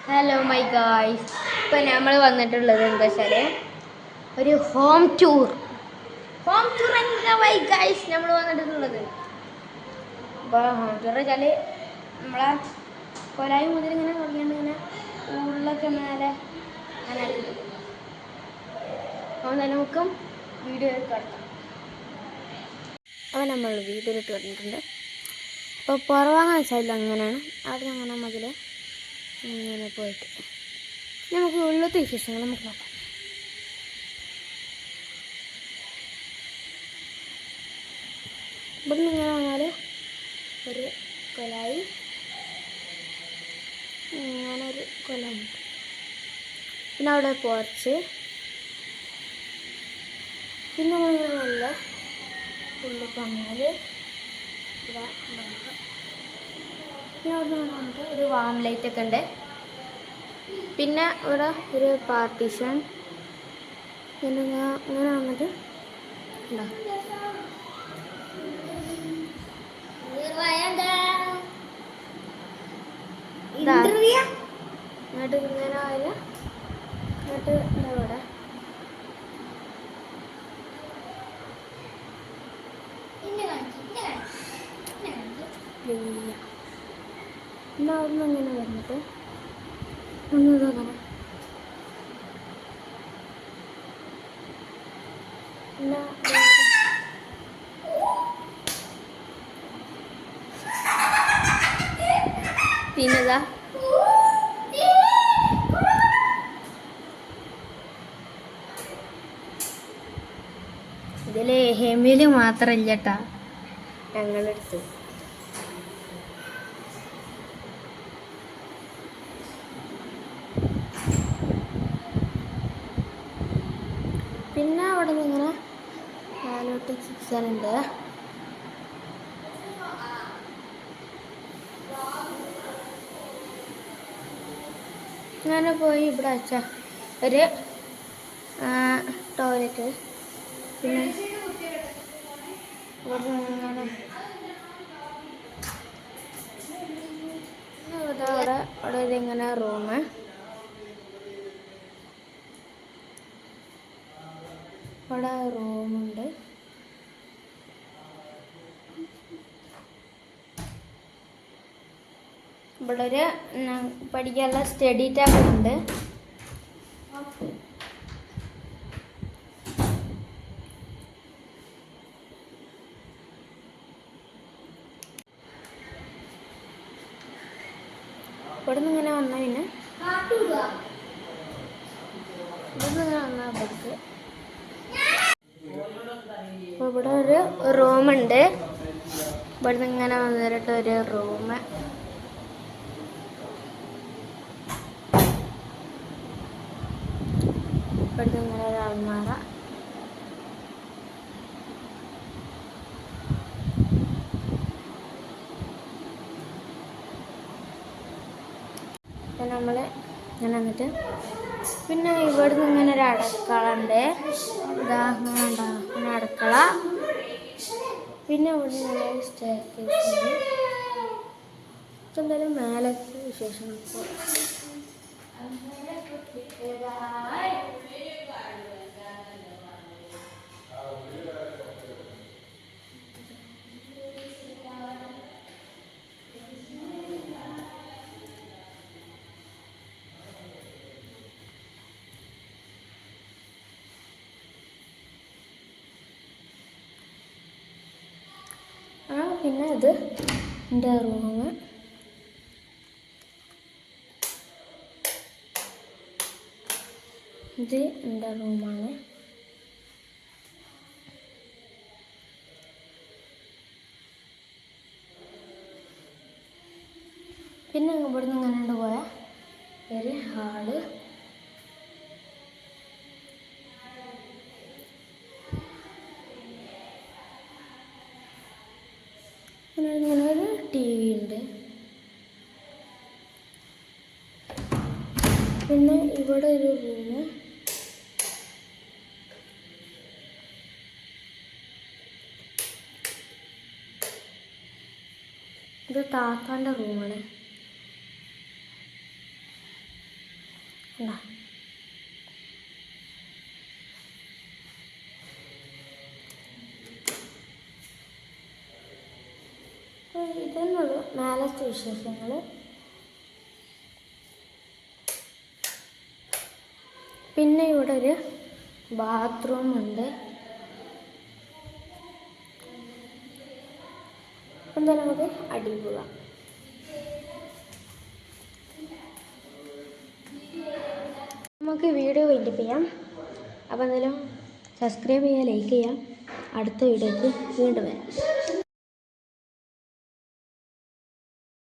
Hello my guys. ഇപ്പം നമ്മൾ വന്നിട്ടുള്ളത് എന്താ വെച്ചാൽ ഒരു ഹോം ടൂർ മൈ ഗായ്സ് നമ്മൾ വന്നിട്ടുള്ളത്. അപ്പോൾ ഹോം ടൂർ വെച്ചാൽ നമ്മളെ കൊലായി മുതൽ ഇങ്ങനെ തുടങ്ങിയാണ് ഇങ്ങനെ ഉള്ളൊക്കെ മേലെ അങ്ങനെ അപ്പോൾ നമുക്കും വീഡിയോ കിടക്കാം. അപ്പോൾ നമ്മൾ വീഡിയോ ഇട്ട് പറഞ്ഞിട്ടുണ്ട്. അപ്പോൾ പുറവാങ്ങാൻ വെച്ചാൽ അങ്ങനെയാണ് അവിടെ അങ്ങനെ മതിൽ ഇങ്ങനെ പോയിട്ട് നമുക്ക് ഉള്ളത്തെ വിശേഷങ്ങൾ നമുക്ക് നോക്കാം. ഇവിടെ നിന്ന് ഇങ്ങനെ വന്നാൽ ഒരു കൊലായി, ഇങ്ങനെ ഒരു കൊലായി, പിന്നെ അവിടെ പോർച്ച്, പിന്നെ നമ്മളിങ്ങനെ നല്ല ഉള്ളിൽ വന്നാൽ ഇവിടെ പിന്നെ അവിടെ നിന്ന് വന്നിട്ട് ഒരു വാം ലൈറ്റൊക്കെ ഉണ്ട്. പിന്നെ ഇവിടെ ഒരു പാർട്ടീഷൻ, പിന്നെ ഇങ്ങനെ വന്നിട്ട് ഉണ്ടോ എന്നിട്ട് ഇങ്ങനെ ആയാലും എന്നിട്ട് എന്താ ഇവിടെ പിന്നെ അവിടുന്ന് ഇങ്ങനെ വന്നിട്ട് ഒന്നതങ്ങനെ പിന്നെതാ ഇതില് ഹെമില് മാത്രല്ല കേട്ടാ ഞങ്ങളെടുത്ത്. പിന്നെ അവിടെ നിന്ന് ഇങ്ങനെ 4-6 ഉണ്ട്. ഞാൻ പോയി ഇവിടെ വെച്ചാൽ ഒരു ടോയ്ലറ്റ്, പിന്നെ ഇവിടെ ഇങ്ങനെ അവിടെ ഇങ്ങനെ റൂം, അവിടെ റൂമുണ്ട്. ഇവിടെ ഒരു പഠിക്കാനുള്ള സ്റ്റഡി ടേബിൾ ഉണ്ട്. ഇവിടെ നിന്ന് ഇങ്ങനെ വന്നാൽ പിന്നെ ഇവിടെ നിന്ന് ഇങ്ങനെ വന്നാൽ അവിടേക്ക്. അപ്പോൾ ഇവിടെ ഒരു റൂമുണ്ട്. ഇവിടെ നിന്ന് ഇങ്ങനെ വന്നിട്ട് ഒരു റൂം, ഇവിടെ ഇങ്ങനെ ഒരു അൽമാറ, പിന്നെ നമ്മൾ ഇങ്ങനെ വന്നിട്ട് പിന്നെ ഇവിടെ നിന്ന് ഇങ്ങനെ ഒരു അടുക്കള ഉണ്ട്. ഇതാ അങ്ങനെ ഉണ്ടോ പിന്നെ അടുക്കള, പിന്നെ ഇവിടെ നിന്ന് സ്റ്റെയർകേസ് ഉണ്ട്. എന്തായാലും മേലത്തെ വിശേഷം പിന്നെ ഇത് എൻ്റെ റൂം, ഇത് എൻ്റെ റൂമാണ്. പിന്നെ ഇവിടെ നിന്ന് ഇങ്ങനെ പോയ ഒരു ഹാള്, ഇങ്ങനെ ഒരു TV ഉണ്ട്. പിന്നെ ഇവിടെ ഒരു റൂം, ഇത് താത്താൻ്റെ റൂമാണ്. കണ്ടോ? ഇതെന്നുള്ളൂ മേലത്തെ വിശേഷങ്ങൾ. പിന്നെ ഇവിടെ ഒരു ബാത്റൂം ഉണ്ട്. എന്തായാലും നമുക്ക് അടിയിൽ പോകാം. നമുക്ക് വീഡിയോ വൈൻഡപ്പ് ചെയ്യാം. അപ്പോൾ എന്തായാലും സബ്സ്ക്രൈബ് ചെയ്യുക, ലൈക്ക് ചെയ്യാം. അടുത്ത വീഡിയോയ്ക്ക് വീണ്ടും വരാം.